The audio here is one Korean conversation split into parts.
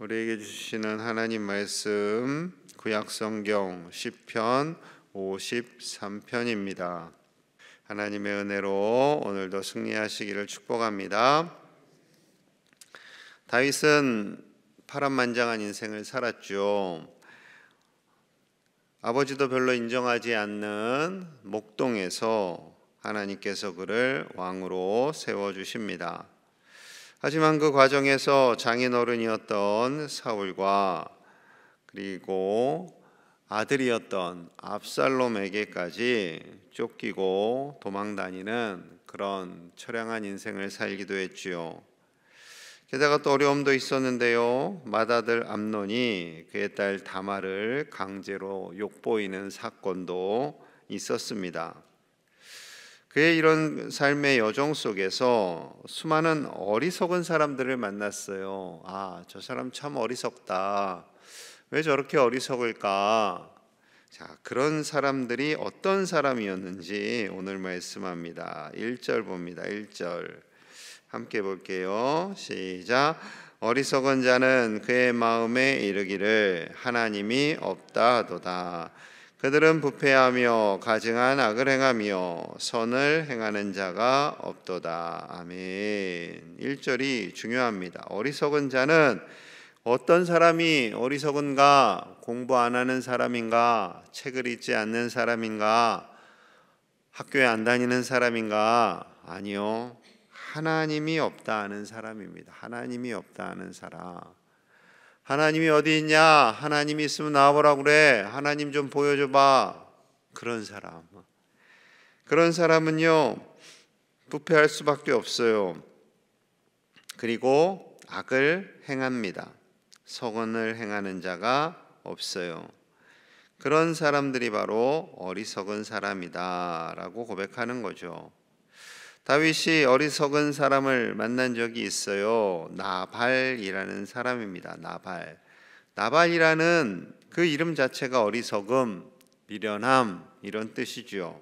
우리에게 주시는 하나님 말씀 구약성경 시편 53편입니다. 하나님의 은혜로 오늘도 승리하시기를 축복합니다. 다윗은 파란만장한 인생을 살았죠. 아버지도 별로 인정하지 않는 목동에서 하나님께서 그를 왕으로 세워주십니다. 하지만 그 과정에서 장인어른이었던 사울과 그리고 아들이었던 압살롬에게까지 쫓기고 도망다니는 그런 처량한 인생을 살기도 했지요. 게다가 또 어려움도 있었는데요. 맏아들 암논이 그의 딸 다말을 강제로 욕보이는 사건도 있었습니다. 그의 이런 삶의 여정 속에서 수많은 어리석은 사람들을 만났어요. 저 사람 참 어리석다. 왜 저렇게 어리석을까? 자, 그런 사람들이 어떤 사람이었는지 오늘 말씀합니다. 1절 봅니다. 1절 함께 볼게요. 시작. 어리석은 자는 그의 마음에 이르기를 하나님이 없다 하도다. 그들은 부패하며 가증한 악을 행하며 선을 행하는 자가 없도다. 아멘. 1절이 중요합니다. 어리석은 자는 어떤 사람이 어리석은가? 공부 안 하는 사람인가? 책을 읽지 않는 사람인가? 학교에 안 다니는 사람인가? 아니요. 하나님이 없다 하는 사람입니다. 하나님이 없다 하는 사람. 하나님이 어디 있냐? 하나님이 있으면 나와보라고 그래. 하나님 좀 보여줘봐. 그런 사람. 그런 사람은요, 부패할 수밖에 없어요. 그리고 악을 행합니다. 선을 행하는 자가 없어요. 그런 사람들이 바로 어리석은 사람이다 라고 고백하는 거죠. 다윗이 어리석은 사람을 만난 적이 있어요. 나발이라는 사람입니다. 나발이라는 그 이름 자체가 어리석음, 미련함 이런 뜻이죠.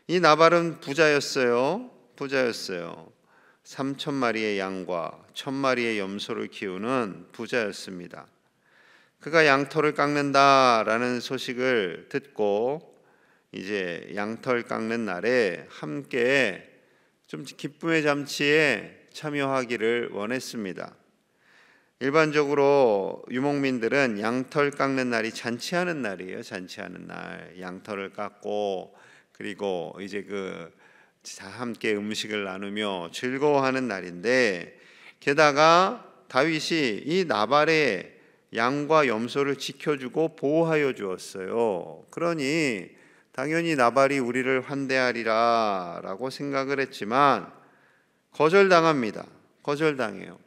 이 나발은 부자였어요. 3,000마리의 양과 1,000마리의 염소를 키우는 부자였습니다. 그가 양털을 깎는다라는 소식을 듣고 이제 양털 깎는 날에 함께 좀 기쁨의 잔치에 참여하기를 원했습니다. 일반적으로 유목민들은 양털 깎는 날이 잔치하는 날이에요. 잔치하는 날 양털을 깎고 그리고 이제 함께 음식을 나누며 즐거워하는 날인데, 게다가 다윗이 이 나발의 양과 염소를 지켜주고 보호하여 주었어요. 그러니 당연히 나발이 우리를 환대하리라 라고 생각을 했지만 거절당합니다. 거절당해요.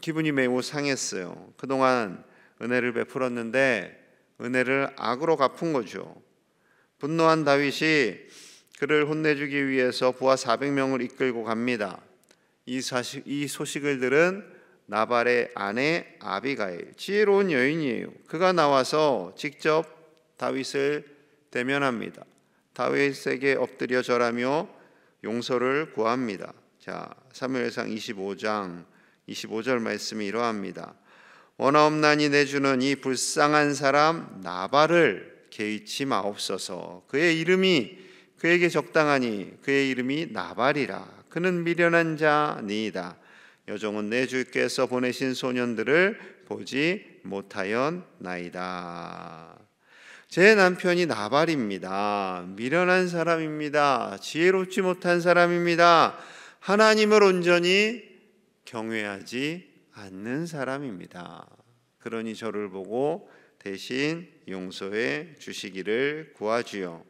기분이 매우 상했어요. 그동안 은혜를 베풀었는데 은혜를 악으로 갚은 거죠. 분노한 다윗이 그를 혼내주기 위해서 부하 400명을 이끌고 갑니다. 이 소식을 들은 나발의 아내 아비가일, 지혜로운 여인이에요. 그가 나와서 직접 다윗을 대면합니다. 다윗에게 엎드려 절하며 용서를 구합니다. 자, 사무엘상 25장 25절 말씀이 이러합니다. 원하옵나니 내주는 이 불쌍한 사람 나발을 개의치 마옵소서. 그의 이름이 그에게 적당하니 그의 이름이 나발이라. 그는 미련한 자니이다. 여종은 내 주께서 보내신 소년들을 보지 못하였나이다. 제 남편이 나발입니다. 미련한 사람입니다. 지혜롭지 못한 사람입니다. 하나님을 온전히 경외하지 않는 사람입니다. 그러니 저를 보고 대신 용서해 주시기를 구하지요.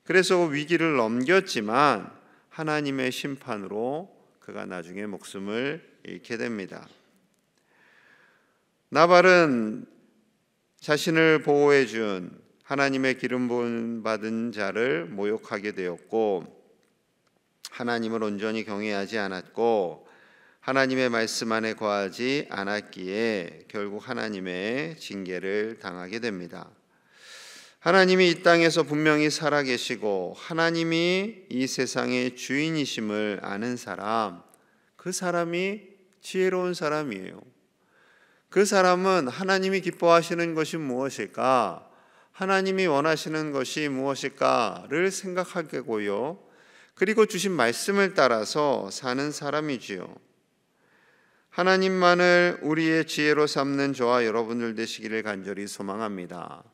그래서 위기를 넘겼지만 하나님의 심판으로 그가 나중에 목숨을 잃게 됩니다. 나발은 자신을 보호해 준 하나님의 기름 부음 받은 자를 모욕하게 되었고, 하나님을 온전히 경외하지 않았고 하나님의 말씀 안에 거하지 않았기에 결국 하나님의 징계를 당하게 됩니다. 하나님이 이 땅에서 분명히 살아계시고 하나님이 이 세상의 주인이심을 아는 사람, 그 사람이 지혜로운 사람이에요. 그 사람은 하나님이 기뻐하시는 것이 무엇일까? 하나님이 원하시는 것이 무엇일까를 생각하게고요. 그리고 주신 말씀을 따라서 사는 사람이지요. 하나님만을 우리의 지혜로 삼는 저와 여러분들 되시기를 간절히 소망합니다.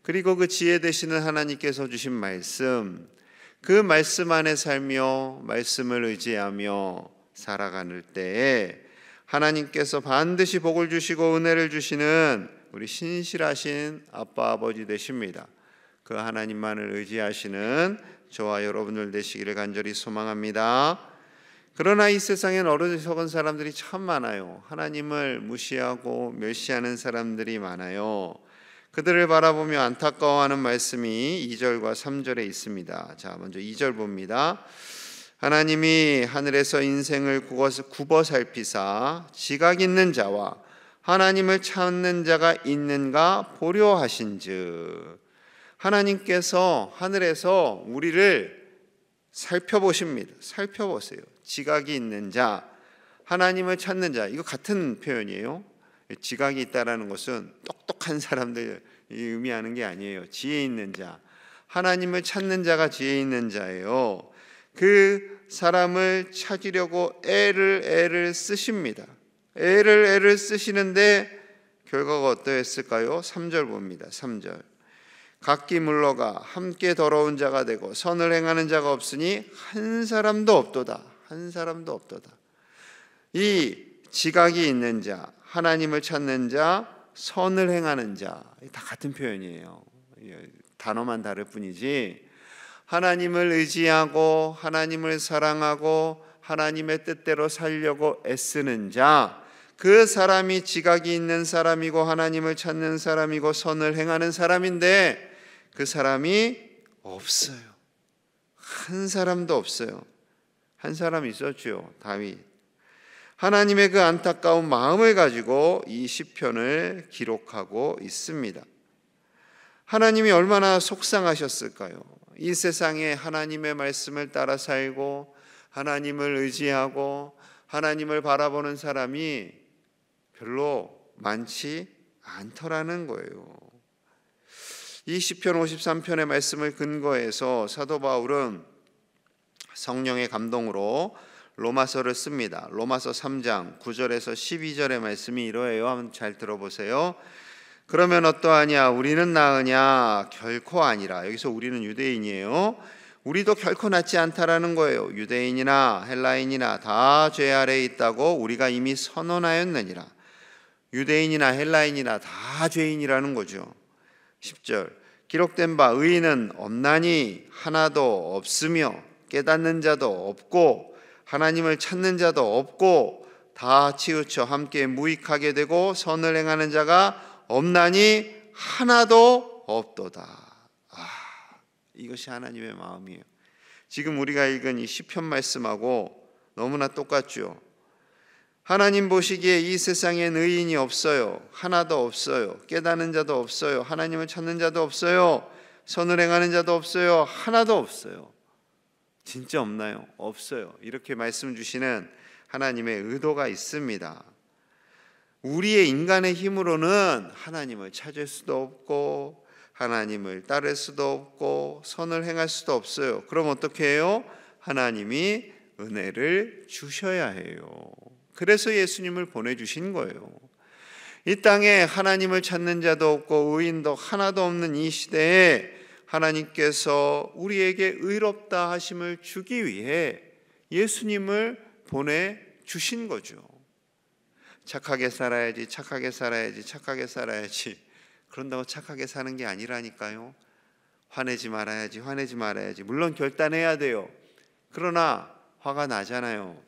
그리고 그 지혜 되시는 하나님께서 주신 말씀, 그 말씀 안에 살며 말씀을 의지하며 살아가는 때에 하나님께서 반드시 복을 주시고 은혜를 주시는 우리 신실하신 아빠 아버지 되십니다. 그 하나님만을 의지하시는 저와 여러분들 되시기를 간절히 소망합니다. 그러나 이 세상엔 어리석은 사람들이 참 많아요. 하나님을 무시하고 멸시하는 사람들이 많아요. 그들을 바라보며 안타까워하는 말씀이 2절과 3절에 있습니다. 자, 먼저 2절 봅니다. 하나님이 하늘에서 인생을 굽어 살피사 지각 있는 자와 하나님을 찾는 자가 있는가 보려 하신즉, 하나님께서 하늘에서 우리를 살펴보십니다. 살펴보세요. 지각이 있는 자, 하나님을 찾는 자, 이거 같은 표현이에요. 지각이 있다라는 것은 똑똑한 사람들 의미하는 게 아니에요. 지혜 있는 자, 하나님을 찾는 자가 지혜 있는 자예요. 그 사람을 찾으려고 애를 쓰십니다. 애를 쓰시는데 결과가 어떠했을까요? 3절 봅니다. 3절. 각기 물러가 함께 더러운 자가 되고 선을 행하는 자가 없으니 한 사람도 없도다. 한 사람도 없도다. 이 지각이 있는 자, 하나님을 찾는 자, 선을 행하는 자, 다 같은 표현이에요. 단어만 다를 뿐이지, 하나님을 의지하고 하나님을 사랑하고 하나님의 뜻대로 살려고 애쓰는 자, 그 사람이 지각이 있는 사람이고 하나님을 찾는 사람이고 선을 행하는 사람인데 그 사람이 없어요. 한 사람도 없어요. 한 사람 있었죠. 다윗. 하나님의 그 안타까운 마음을 가지고 이 시편을 기록하고 있습니다. 하나님이 얼마나 속상하셨을까요? 이 세상에 하나님의 말씀을 따라 살고 하나님을 의지하고 하나님을 바라보는 사람이 별로 많지 않더라는 거예요. 이 시편 53편의 말씀을 근거해서 사도 바울은 성령의 감동으로 로마서를 씁니다. 로마서 3장 9절에서 12절의 말씀이 이러해요. 한번 잘 들어보세요. 그러면 어떠하냐? 우리는 나으냐? 결코 아니라. 여기서 우리는 유대인이에요. 우리도 결코 낫지 않다라는 거예요. 유대인이나 헬라인이나 다 죄 아래에 있다고 우리가 이미 선언하였느니라. 유대인이나 헬라인이나 다 죄인이라는 거죠. 10절. 기록된 바 의인은 없나니 하나도 없으며 깨닫는 자도 없고 하나님을 찾는 자도 없고 다 치우쳐 함께 무익하게 되고 선을 행하는 자가 없나니 하나도 없도다. 이것이 하나님의 마음이에요. 지금 우리가 읽은 이 시편 말씀하고 너무나 똑같죠. 하나님 보시기에 이 세상엔 의인이 없어요. 하나도 없어요. 깨닫는 자도 없어요. 하나님을 찾는 자도 없어요. 선을 행하는 자도 없어요. 하나도 없어요. 진짜 없나요? 없어요. 이렇게 말씀 주시는 하나님의 의도가 있습니다. 우리의 인간의 힘으로는 하나님을 찾을 수도 없고 하나님을 따를 수도 없고 선을 행할 수도 없어요. 그럼 어떻게 해요? 하나님이 은혜를 주셔야 해요. 그래서 예수님을 보내주신 거예요. 이 땅에 하나님을 찾는 자도 없고 의인도 하나도 없는 이 시대에 하나님께서 우리에게 의롭다 하심을 주기 위해 예수님을 보내주신 거죠. 착하게 살아야지, 착하게 살아야지, 착하게 살아야지. 그런다고 착하게 사는 게 아니라니까요. 화내지 말아야지, 화내지 말아야지. 물론 결단해야 돼요. 그러나 화가 나잖아요.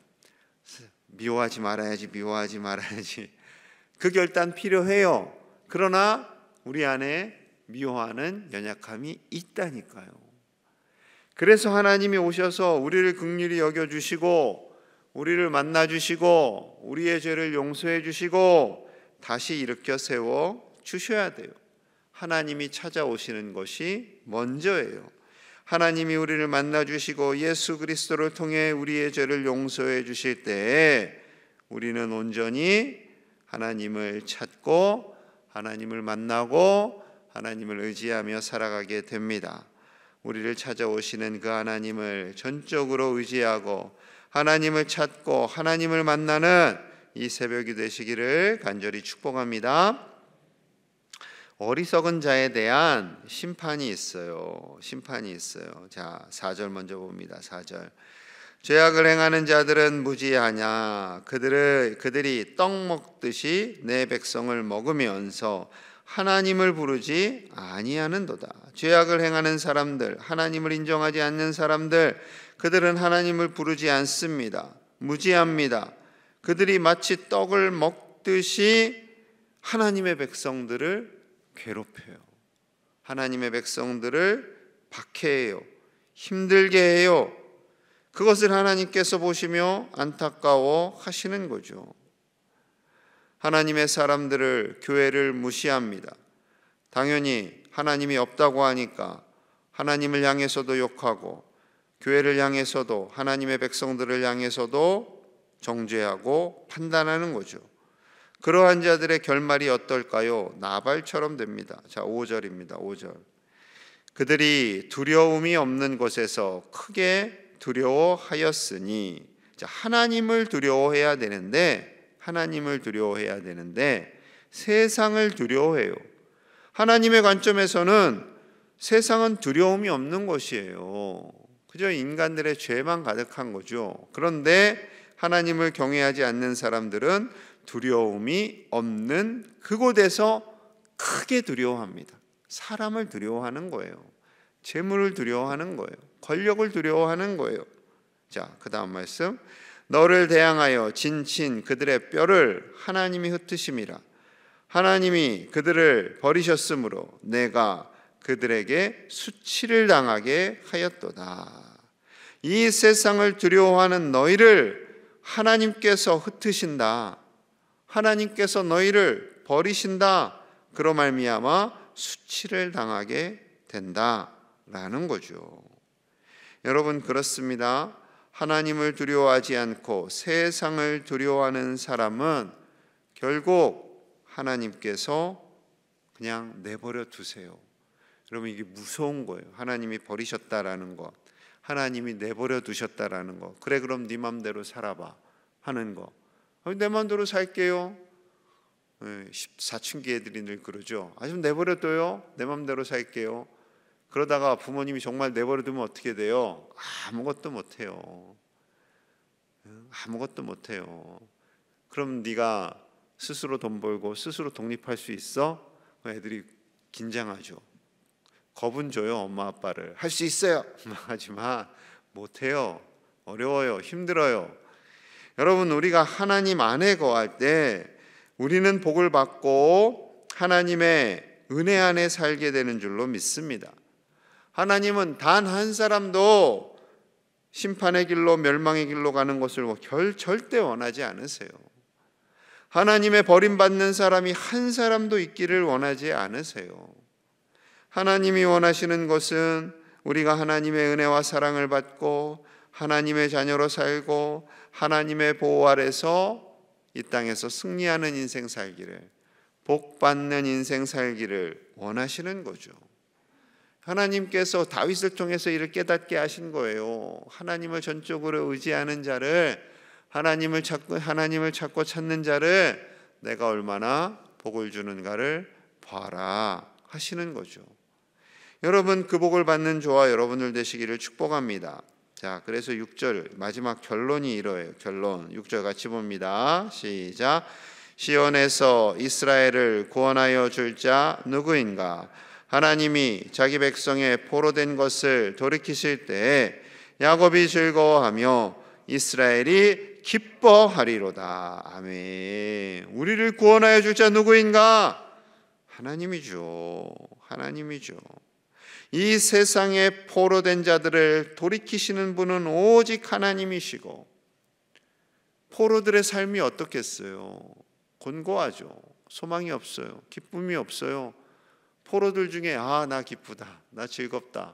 미워하지 말아야지, 미워하지 말아야지. 그 결단 필요해요. 그러나 우리 안에 미워하는 연약함이 있다니까요. 그래서 하나님이 오셔서 우리를 긍휼히 여겨주시고 우리를 만나주시고 우리의 죄를 용서해 주시고 다시 일으켜 세워 주셔야 돼요. 하나님이 찾아오시는 것이 먼저예요. 하나님이 우리를 만나주시고 예수 그리스도를 통해 우리의 죄를 용서해 주실 때에 우리는 온전히 하나님을 찾고 하나님을 만나고 하나님을 의지하며 살아가게 됩니다. 우리를 찾아오시는 그 하나님을 전적으로 의지하고 하나님을 찾고 하나님을 만나는 이 새벽이 되시기를 간절히 축복합니다. 어리석은 자에 대한 심판이 있어요. 심판이 있어요. 자, 4절 먼저 봅니다. 4절. 죄악을 행하는 자들은 무지하냐? 그들이 떡 먹듯이 내 백성을 먹으면서 하나님을 부르지 아니하는도다. 죄악을 행하는 사람들, 하나님을 인정하지 않는 사람들, 그들은 하나님을 부르지 않습니다. 무지합니다. 그들이 마치 떡을 먹듯이 하나님의 백성들을 괴롭혀요. 하나님의 백성들을 박해해요. 힘들게 해요. 그것을 하나님께서 보시며 안타까워 하시는 거죠. 하나님의 사람들을, 교회를 무시합니다. 당연히 하나님이 없다고 하니까 하나님을 향해서도 욕하고 교회를 향해서도 하나님의 백성들을 향해서도 정죄하고 판단하는 거죠. 그러한 자들의 결말이 어떨까요? 나발처럼 됩니다. 자, 5절입니다. 5절. 그들이 두려움이 없는 곳에서 크게 두려워하였으니, 자, 하나님을 두려워해야 되는데 세상을 두려워해요. 하나님의 관점에서는 세상은 두려움이 없는 것이에요. 그저 인간들의 죄만 가득한 거죠. 그런데 하나님을 경외하지 않는 사람들은 두려움이 없는 그곳에서 크게 두려워합니다. 사람을 두려워하는 거예요. 재물을 두려워하는 거예요. 권력을 두려워하는 거예요. 자, 그 다음 말씀. 너를 대항하여 진친 그들의 뼈를 하나님이 흩으심이라. 하나님이 그들을 버리셨으므로 내가 그들에게 수치를 당하게 하였도다. 이 세상을 두려워하는 너희를 하나님께서 흩으신다. 하나님께서 너희를 버리신다. 그로 말미암아 수치를 당하게 된다라는 거죠. 여러분, 그렇습니다. 하나님을 두려워하지 않고 세상을 두려워하는 사람은 결국 하나님께서 그냥 내버려 두세요. 여러분, 이게 무서운 거예요. 하나님이 버리셨다라는 것, 하나님이 내버려 두셨다라는 것. 그래, 그럼 네 맘대로 살아봐 하는 거. 내 맘대로 살게요. 사춘기 애들이 늘 그러죠. 좀 내버려둬요. 내 맘대로 살게요. 그러다가 부모님이 정말 내버려두면 어떻게 돼요? 아무것도 못해요. 아무것도 못해요. 그럼 네가 스스로 돈 벌고 스스로 독립할 수 있어? 애들이 긴장하죠. 겁은 줘요. 엄마 아빠를. 할 수 있어요. 하지만 못해요. 어려워요. 힘들어요. 여러분, 우리가 하나님 안에 거할 때 우리는 복을 받고 하나님의 은혜 안에 살게 되는 줄로 믿습니다. 하나님은 단 한 사람도 심판의 길로 멸망의 길로 가는 것을 절대 원하지 않으세요. 하나님의 버림받는 사람이 한 사람도 있기를 원하지 않으세요. 하나님이 원하시는 것은 우리가 하나님의 은혜와 사랑을 받고 하나님의 자녀로 살고 하나님의 보호 아래서 이 땅에서 승리하는 인생 살기를, 복받는 인생 살기를 원하시는 거죠. 하나님께서 다윗을 통해서 이를 깨닫게 하신 거예요. 하나님을 전적으로 의지하는 자를, 하나님을 찾고 찾는 자를 내가 얼마나 복을 주는가를 봐라 하시는 거죠. 여러분, 그 복을 받는 저와 여러분들 되시기를 축복합니다. 자, 그래서 6절 마지막 결론이 이러해요. 결론 6절 같이 봅니다. 시작. 시온에서 이스라엘을 구원하여 줄 자 누구인가? 하나님이 자기 백성의 포로된 것을 돌이키실 때에 야곱이 즐거워하며 이스라엘이 기뻐하리로다. 아멘. 우리를 구원하여 줄 자 누구인가? 하나님이죠. 하나님이죠. 이 세상에 포로된 자들을 돌이키시는 분은 오직 하나님이시고, 포로들의 삶이 어떻겠어요? 곤고하죠. 소망이 없어요. 기쁨이 없어요. 포로들 중에 나 기쁘다, 나 즐겁다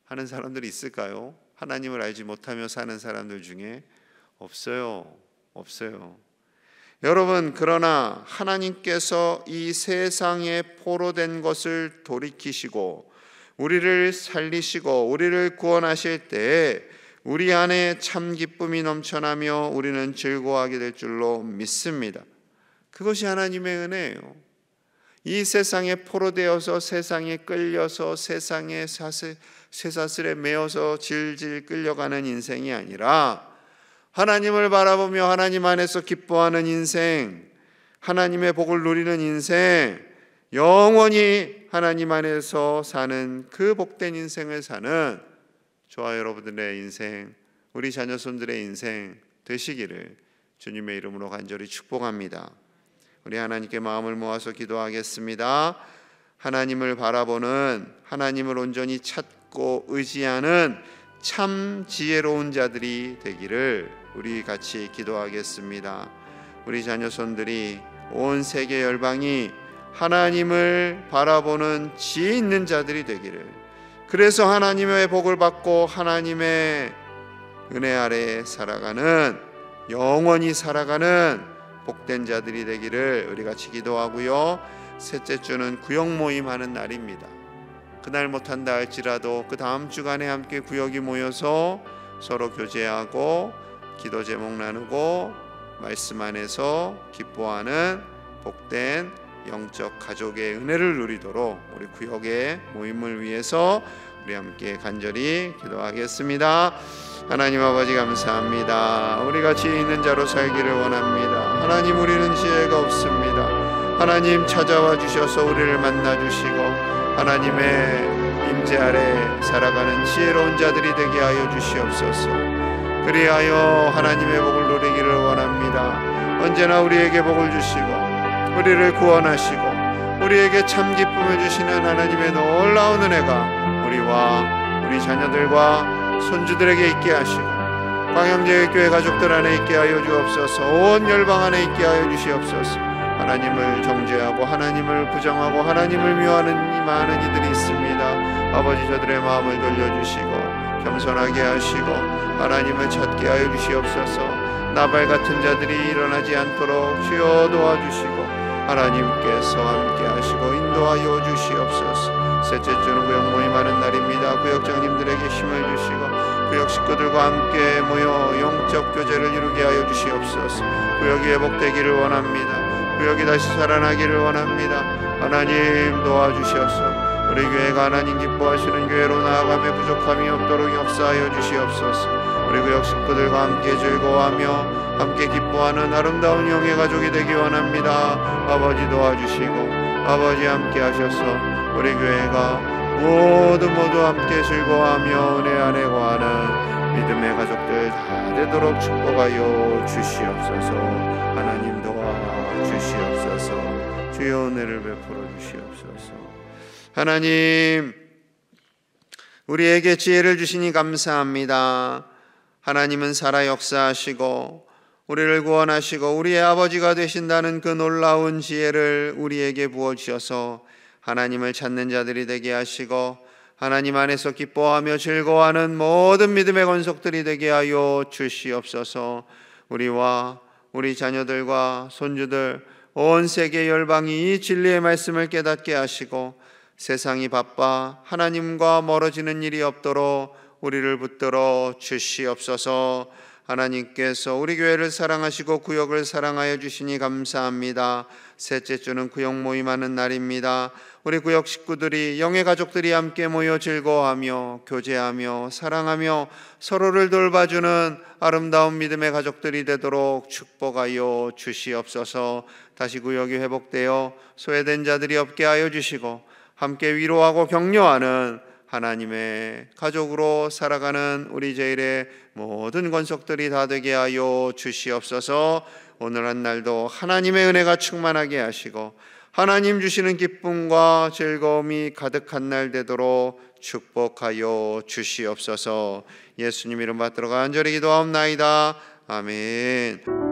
하는 사람들이 있을까요? 하나님을 알지 못하며 사는 사람들 중에 없어요. 없어요. 여러분, 그러나 하나님께서 이 세상에 포로된 것을 돌이키시고 우리를 살리시고 우리를 구원하실 때 우리 안에 참 기쁨이 넘쳐나며 우리는 즐거워하게 될 줄로 믿습니다. 그것이 하나님의 은혜예요. 이 세상에 포로되어서 세상에 끌려서 세상의 쇠사슬에 매어서 질질 끌려가는 인생이 아니라 하나님을 바라보며 하나님 안에서 기뻐하는 인생, 하나님의 복을 누리는 인생, 영원히 하나님 안에서 사는 그 복된 인생을 사는 저와 여러분들의 인생, 우리 자녀손들의 인생 되시기를 주님의 이름으로 간절히 축복합니다. 우리 하나님께 마음을 모아서 기도하겠습니다. 하나님을 바라보는, 하나님을 온전히 찾고 의지하는 참 지혜로운 자들이 되기를 우리 같이 기도하겠습니다. 우리 자녀손들이 온 세계 열방이 하나님을 바라보는 지혜 있는 자들이 되기를, 그래서 하나님의 복을 받고 하나님의 은혜 아래에 살아가는, 영원히 살아가는 복된 자들이 되기를 우리 같이 기도하고요. 셋째 주는 구역 모임하는 날입니다. 그날 못한다 할지라도 그 다음 주간에 함께 구역이 모여서 서로 교제하고 기도 제목 나누고 말씀 안에서 기뻐하는 복된 영적 가족의 은혜를 누리도록 우리 구역의 모임을 위해서 우리 함께 간절히 기도하겠습니다. 하나님 아버지 감사합니다. 우리가 지혜 있는 자로 살기를 원합니다. 하나님, 우리는 지혜가 없습니다. 하나님 찾아와 주셔서 우리를 만나 주시고 하나님의 임재 아래 살아가는 지혜로운 자들이 되게 하여 주시옵소서. 그리하여 하나님의 복을 누리기를 원합니다. 언제나 우리에게 복을 주시고 우리를 구원하시고 우리에게 참 기쁨을 주시는 하나님의 놀라운 은혜가 우리와 우리 자녀들과 손주들에게 있게 하시고 광양제일교회 가족들 안에 있게 하여 주옵소서. 온 열방 안에 있게 하여 주시옵소서. 하나님을 정죄하고 하나님을 부정하고 하나님을 미워하는 이 많은 이들이 있습니다. 아버지, 저들의 마음을 돌려주시고 겸손하게 하시고 하나님을 찾게 하여 주시옵소서. 나발 같은 자들이 일어나지 않도록 주여 도와주시고 하나님께서 함께 하시고 인도하여 주시옵소서. 셋째 주는 구역 모임하는 날입니다. 구역장님들에게 힘을 주시고 구역 식구들과 함께 모여 영적 교제를 이루게 하여 주시옵소서. 구역이 회복되기를 원합니다. 구역이 다시 살아나기를 원합니다. 하나님 도와주셔서 우리 교회가 하나님 기뻐하시는 교회로 나아가며 부족함이 없도록 역사하여 주시옵소서. 우리 구역 식구들과 함께 즐거워하며 함께 기뻐하는 아름다운 영의 가족이 되기 원합니다. 아버지 도와주시고 아버지 함께 하셔서 우리 교회가 모두 함께 즐거워하며 은혜 안에 거하는 믿음의 가족들 다 되도록 축복하여 주시옵소서. 하나님 도와주시옵소서. 주여 은혜를 베풀어 주시옵소서. 하나님, 우리에게 지혜를 주시니 감사합니다. 하나님은 살아 역사하시고 우리를 구원하시고 우리의 아버지가 되신다는 그 놀라운 지혜를 우리에게 부어주셔서 하나님을 찾는 자들이 되게 하시고 하나님 안에서 기뻐하며 즐거워하는 모든 믿음의 권속들이 되게 하여 주시옵소서. 우리와 우리 자녀들과 손주들 온 세계 열방이 이 진리의 말씀을 깨닫게 하시고 세상이 바빠 하나님과 멀어지는 일이 없도록 우리를 붙들어 주시옵소서. 하나님께서 우리 교회를 사랑하시고 구역을 사랑하여 주시니 감사합니다. 셋째 주는 구역 모임하는 날입니다. 우리 구역 식구들이, 영의 가족들이 함께 모여 즐거워하며 교제하며 사랑하며 서로를 돌봐주는 아름다운 믿음의 가족들이 되도록 축복하여 주시옵소서. 다시 구역이 회복되어 소외된 자들이 없게 하여 주시고 함께 위로하고 격려하는 하나님의 가족으로 살아가는 우리 제일의 모든 권속들이 다 되게 하여 주시옵소서. 오늘 한 날도 하나님의 은혜가 충만하게 하시고 하나님 주시는 기쁨과 즐거움이 가득한 날 되도록 축복하여 주시옵소서. 예수님 이름 받들어 간절히 기도하옵나이다. 아멘.